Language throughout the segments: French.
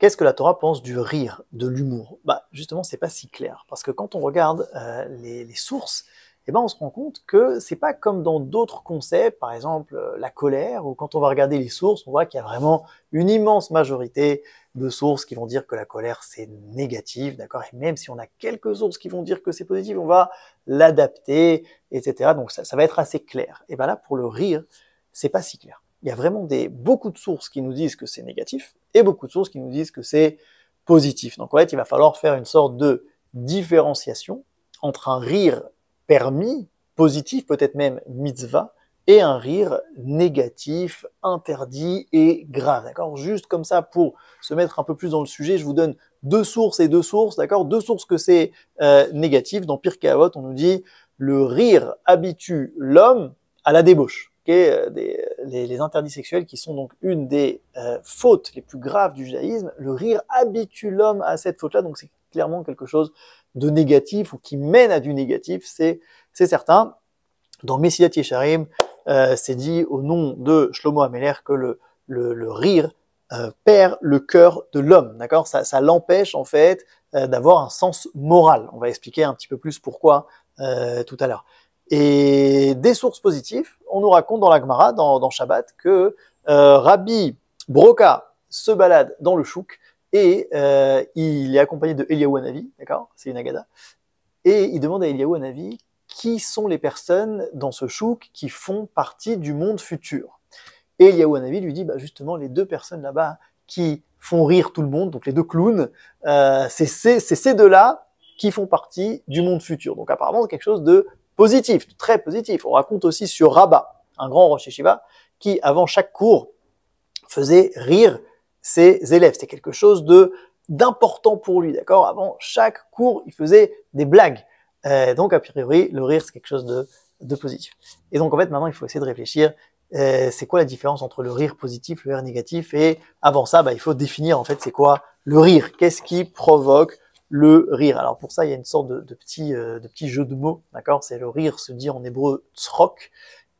Qu'est-ce que la Torah pense du rire, de l'humour? Bah, justement, c'est pas si clair. Parce que quand on regarde les sources, eh ben, on se rend compte que c'est pas comme dans d'autres concepts, par exemple la colère, ou quand on va regarder les sources, on voit qu'il y a vraiment une immense majorité de sources qui vont dire que la colère c'est négatif, d'accord? Et même si on a quelques sources qui vont dire que c'est positif, on va l'adapter, etc. Donc ça va être assez clair. Et ben là, pour le rire, c'est pas si clair. Il y a vraiment beaucoup de sources qui nous disent que c'est négatif et beaucoup de sources qui nous disent que c'est positif. Donc en fait, il va falloir faire une sorte de différenciation entre un rire permis, positif, peut-être même mitzvah, et un rire négatif, interdit et grave. D'accord? Juste comme ça, pour se mettre un peu plus dans le sujet, je vous donne deux sources et deux sources, d'accord? Deux sources que c'est négatif. Dans Pirkei Avot, on nous dit le rire habitue l'homme à la débauche. Les interdits sexuels qui sont donc une des fautes les plus graves du judaïsme, le rire habitue l'homme à cette faute-là, donc c'est clairement quelque chose de négatif ou qui mène à du négatif, c'est certain. Dans Messilat Yesharim, c'est dit au nom de Shlomo Ameler que le rire perd le cœur de l'homme, d'accord? Ça l'empêche en fait d'avoir un sens moral. On va expliquer un petit peu plus pourquoi tout à l'heure. Et des sources positives, on nous raconte dans la Gemara, dans Shabbat, que Rabbi Broca se balade dans le chouk et il est accompagné de Eliyahu Hanavi, d'accord? C'est une agada. Et il demande à Eliyahu Hanavi qui sont les personnes dans ce chouk qui font partie du monde futur. Et Eliyahu Hanavi lui dit, bah justement, les deux personnes là-bas qui font rire tout le monde, donc les deux clowns, c'est ces deux-là qui font partie du monde futur. Donc apparemment, c'est quelque chose de positif, très positif. On raconte aussi sur Rabat, un grand Rosh Yeshiva, qui avant chaque cours faisait rire ses élèves. C'était quelque chose d'important pour lui, d'accord? Avant chaque cours, il faisait des blagues. Donc a priori, le rire c'est quelque chose de positif. Et donc en fait, maintenant, il faut essayer de réfléchir. C'est quoi la différence entre le rire positif, le rire négatif? Et avant ça, bah, il faut définir en fait c'est quoi le rire. Qu'est-ce qui provoque le rire? Alors pour ça, il y a une sorte de petit jeu de mots, d'accord? C'est le rire se dit en hébreu tzrok,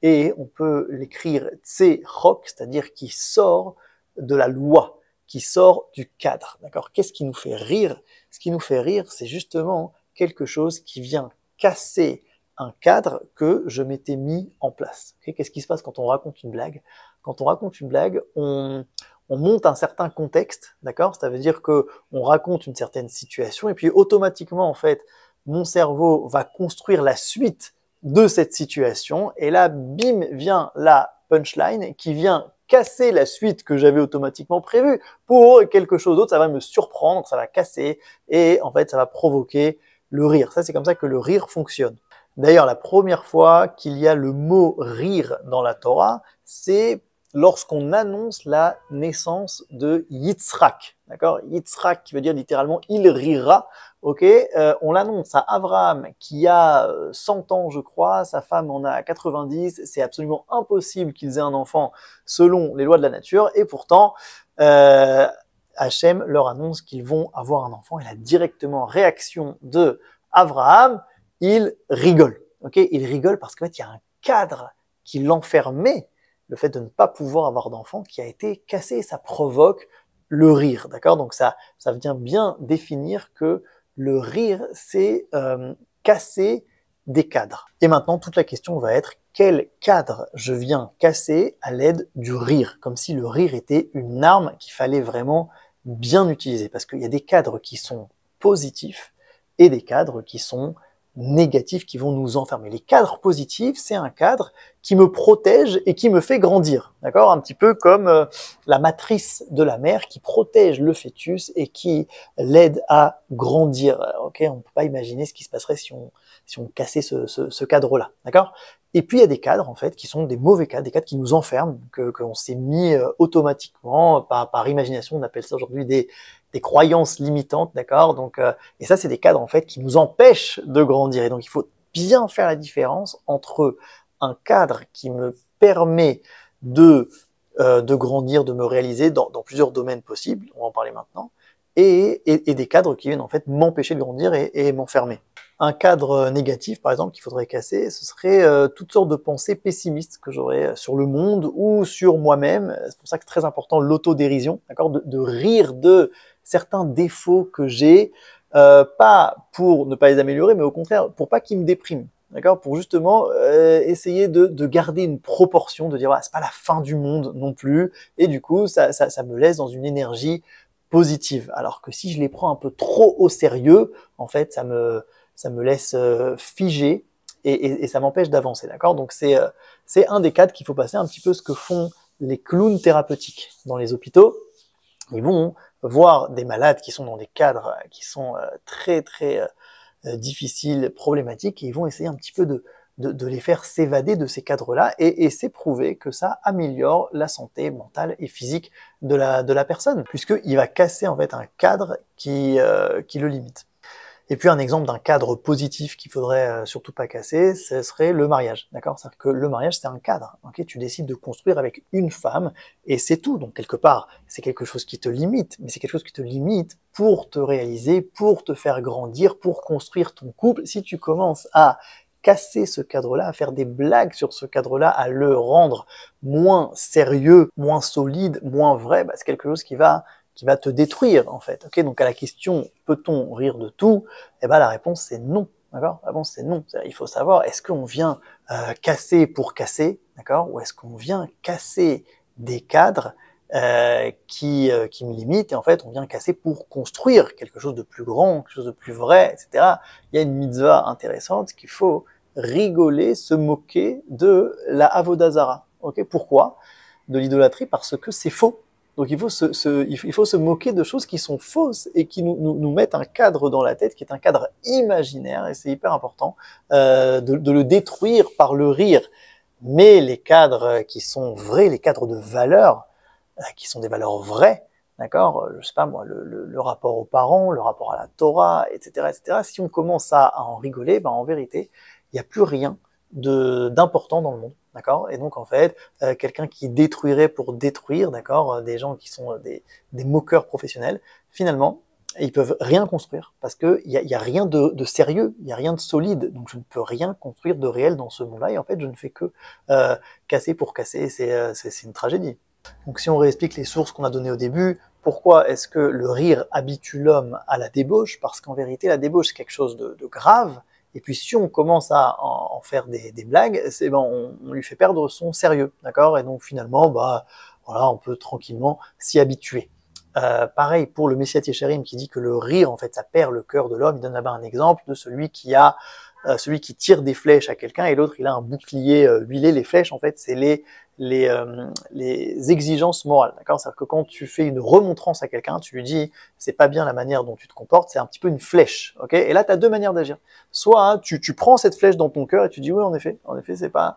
et on peut l'écrire tzerok, c'est-à-dire qui sort de la loi, qui sort du cadre, d'accord? Qu'est-ce qui nous fait rire? Ce qui nous fait rire, c'est justement quelque chose qui vient casser un cadre que je m'étais mis en place. Okay, qu'est-ce qui se passe quand on raconte une blague? Quand on raconte une blague, on monte un certain contexte, d'accord? Ça veut dire que on raconte une certaine situation et puis automatiquement, en fait, mon cerveau va construire la suite de cette situation et là, bim, vient la punchline qui vient casser la suite que j'avais automatiquement prévue pour quelque chose d'autre. Ça va me surprendre, ça va casser et en fait, ça va provoquer le rire. Ça, c'est comme ça que le rire fonctionne. D'ailleurs, la première fois qu'il y a le mot rire dans la Torah, c'est lorsqu'on annonce la naissance de Yitzhak. D'accord? Yitzhak qui veut dire littéralement il rira. Ok? On l'annonce à Abraham qui a 100 ans, je crois, sa femme en a 90. C'est absolument impossible qu'ils aient un enfant selon les lois de la nature. Et pourtant, Hachem leur annonce qu'ils vont avoir un enfant. Et la directement réaction de Abraham, il rigole. Okay, il rigole parce qu'en fait, il y a un cadre qui l'enfermait, le fait de ne pas pouvoir avoir d'enfant, qui a été cassé. Ça provoque le rire. D'accord? Donc ça vient bien définir que le rire, c'est casser des cadres. Et maintenant, toute la question va être quel cadre je viens casser à l'aide du rire, comme si le rire était une arme qu'il fallait vraiment bien utiliser, parce qu'il y a des cadres qui sont positifs et des cadres qui sont négatifs qui vont nous enfermer. Les cadres positifs, c'est un cadre qui me protège et qui me fait grandir, d'accord? Un petit peu comme la matrice de la mère qui protège le fœtus et qui l'aide à grandir. Ok, on ne peut pas imaginer ce qui se passerait si on cassait ce cadre-là, d'accord? Et puis il y a des cadres en fait qui sont des mauvais cadres, des cadres qui nous enferment, qu'on s'est mis automatiquement par imagination. On appelle ça aujourd'hui des croyances limitantes, d'accord? Donc et ça c'est des cadres en fait qui nous empêchent de grandir. Et donc il faut bien faire la différence entre un cadre qui me permet de grandir, de me réaliser dans plusieurs domaines possibles, on va en parler maintenant, et des cadres qui viennent en fait m'empêcher de grandir et m'enfermer. Un cadre négatif, par exemple, qu'il faudrait casser, ce serait toutes sortes de pensées pessimistes que j'aurais sur le monde ou sur moi-même. C'est pour ça que c'est très important l'autodérision, d'accord, de rire de certains défauts que j'ai, pas pour ne pas les améliorer, mais au contraire, pour pas qu'ils me dépriment. D'accord, pour justement essayer de garder une proportion, de dire voilà, c'est pas la fin du monde non plus, et du coup ça me laisse dans une énergie positive. Alors que si je les prends un peu trop au sérieux, en fait ça me laisse figer et ça m'empêche d'avancer, d'accord? Donc c'est un des cadres qu'il faut passer, un petit peu ce que font les clowns thérapeutiques dans les hôpitaux. Ils vont voir des malades qui sont dans des cadres qui sont très difficiles, problématiques, et ils vont essayer un petit peu de les faire s'évader de ces cadres-là, et c'est prouvé que ça améliore la santé mentale et physique de la personne, puisqu'il va casser en fait un cadre qui le limite. Et puis un exemple d'un cadre positif qu'il faudrait surtout pas casser, ce serait le mariage, d'accord? C'est-à-dire que le mariage, c'est un cadre, ok? Tu décides de construire avec une femme, et c'est tout. Donc quelque part, c'est quelque chose qui te limite, mais c'est quelque chose qui te limite pour te réaliser, pour te faire grandir, pour construire ton couple. Si tu commences à casser ce cadre-là, à faire des blagues sur ce cadre-là, à le rendre moins sérieux, moins solide, moins vrai, bah, c'est quelque chose qui va te détruire en fait. Ok, donc à la question peut-on rire de tout, eh ben la réponse c'est non. D'accord, la réponse c'est non. Il faut savoir, est-ce qu'on vient casser pour casser, d'accord, ou est-ce qu'on vient casser des cadres qui me limitent, et en fait on vient casser pour construire quelque chose de plus grand, quelque chose de plus vrai, etc. Il y a une mitzvah intéressante qu'il faut rigoler, se moquer de la Avodazara. Ok, pourquoi? De l'idolâtrie, parce que c'est faux. Donc il faut se moquer de choses qui sont fausses et qui nous mettent un cadre dans la tête qui est un cadre imaginaire, et c'est hyper important de le détruire par le rire. Mais les cadres qui sont vrais, les cadres de valeur, qui sont des valeurs vraies, d'accord, je sais pas moi, le rapport aux parents, le rapport à la Torah, etc., si on commence à en rigoler, ben en vérité, il n'y a plus rien d'important dans le monde. D'accord? Et donc en fait, quelqu'un qui détruirait pour détruire, d'accord, des gens qui sont des moqueurs professionnels, finalement, ils peuvent rien construire parce que il y a rien de sérieux, il y a rien de solide, donc je ne peux rien construire de réel dans ce monde-là, et en fait je ne fais que casser pour casser, c'est une tragédie. Donc si on réexplique les sources qu'on a données au début, pourquoi est-ce que le rire habitue l'homme à la débauche? Parce qu'en vérité, la débauche c'est quelque chose de grave. Et puis si on commence à en faire des blagues, c'est ben on lui fait perdre son sérieux, d'accord? Et donc finalement, bah voilà, on peut tranquillement s'y habituer. Pareil pour le Messiat Yesharim qui dit que le rire, en fait, ça perd le cœur de l'homme. Il donne là-bas un exemple de celui qui tire des flèches à quelqu'un, et l'autre il a un bouclier huilé. Les flèches, en fait, c'est les exigences morales, d'accord? C'est-à-dire que quand tu fais une remontrance à quelqu'un, tu lui dis c'est pas bien la manière dont tu te comportes, c'est un petit peu une flèche, ok? Et là, tu as deux manières d'agir. Soit hein, tu prends cette flèche dans ton cœur et tu dis oui, en effet, c'est pas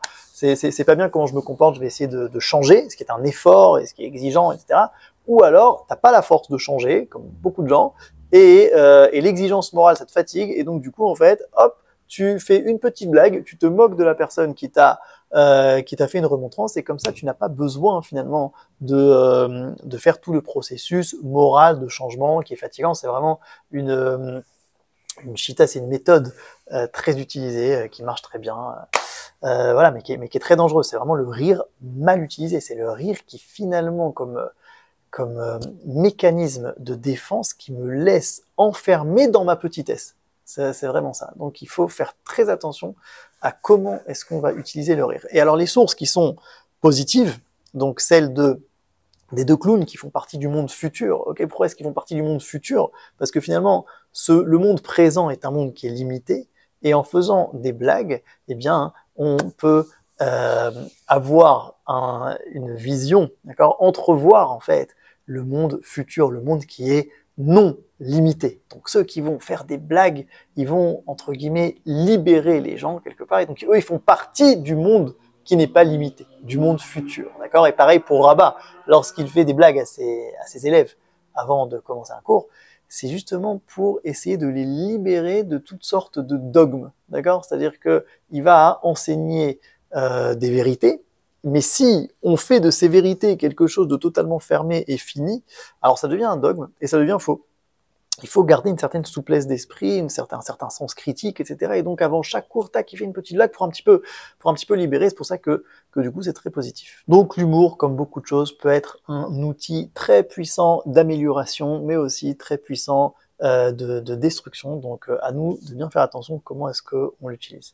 bien comment je me comporte, je vais essayer de changer, ce qui est un effort et ce qui est exigeant, etc. Ou alors, t'as pas la force de changer, comme beaucoup de gens, et l'exigence morale, ça te fatigue, et donc du coup, en fait, hop, tu fais une petite blague, tu te moques de la personne qui t'a fait une remontrance, et comme ça, tu n'as pas besoin finalement de faire tout le processus moral de changement qui est fatigant. C'est vraiment une chita, c'est une méthode très utilisée, qui marche très bien, voilà, mais qui est très dangereuse. C'est vraiment le rire mal utilisé. C'est le rire qui finalement, comme mécanisme de défense, qui me laisse enfermé dans ma petitesse. C'est vraiment ça. Donc il faut faire très attention à comment est-ce qu'on va utiliser le rire. Et alors les sources qui sont positives, donc celles des deux clowns qui font partie du monde futur. Ok, pourquoi est-ce qu'ils font partie du monde futur? Parce que finalement, le monde présent est un monde qui est limité, et en faisant des blagues, eh bien, on peut avoir une vision, d'accord, entrevoir en fait le monde futur, le monde qui est non limité. Donc ceux qui vont faire des blagues, ils vont entre guillemets libérer les gens quelque part, et donc eux ils font partie du monde qui n'est pas limité, du monde futur, d'accord? Et pareil pour Rabat, lorsqu'il fait des blagues à ses élèves avant de commencer un cours, c'est justement pour essayer de les libérer de toutes sortes de dogmes, d'accord? C'est-à-dire que il va enseigner des vérités, mais si on fait de ces vérités quelque chose de totalement fermé et fini, alors ça devient un dogme et ça devient faux. il faut garder une certaine souplesse d'esprit, un certain sens critique, etc. Et donc avant chaque cours, tac, il fait une petite blague pour un petit peu libérer. C'est pour ça que du coup c'est très positif. Donc l'humour, comme beaucoup de choses, peut être un outil très puissant d'amélioration, mais aussi très puissant de destruction. Donc à nous de bien faire attention comment est-ce qu'on l'utilise.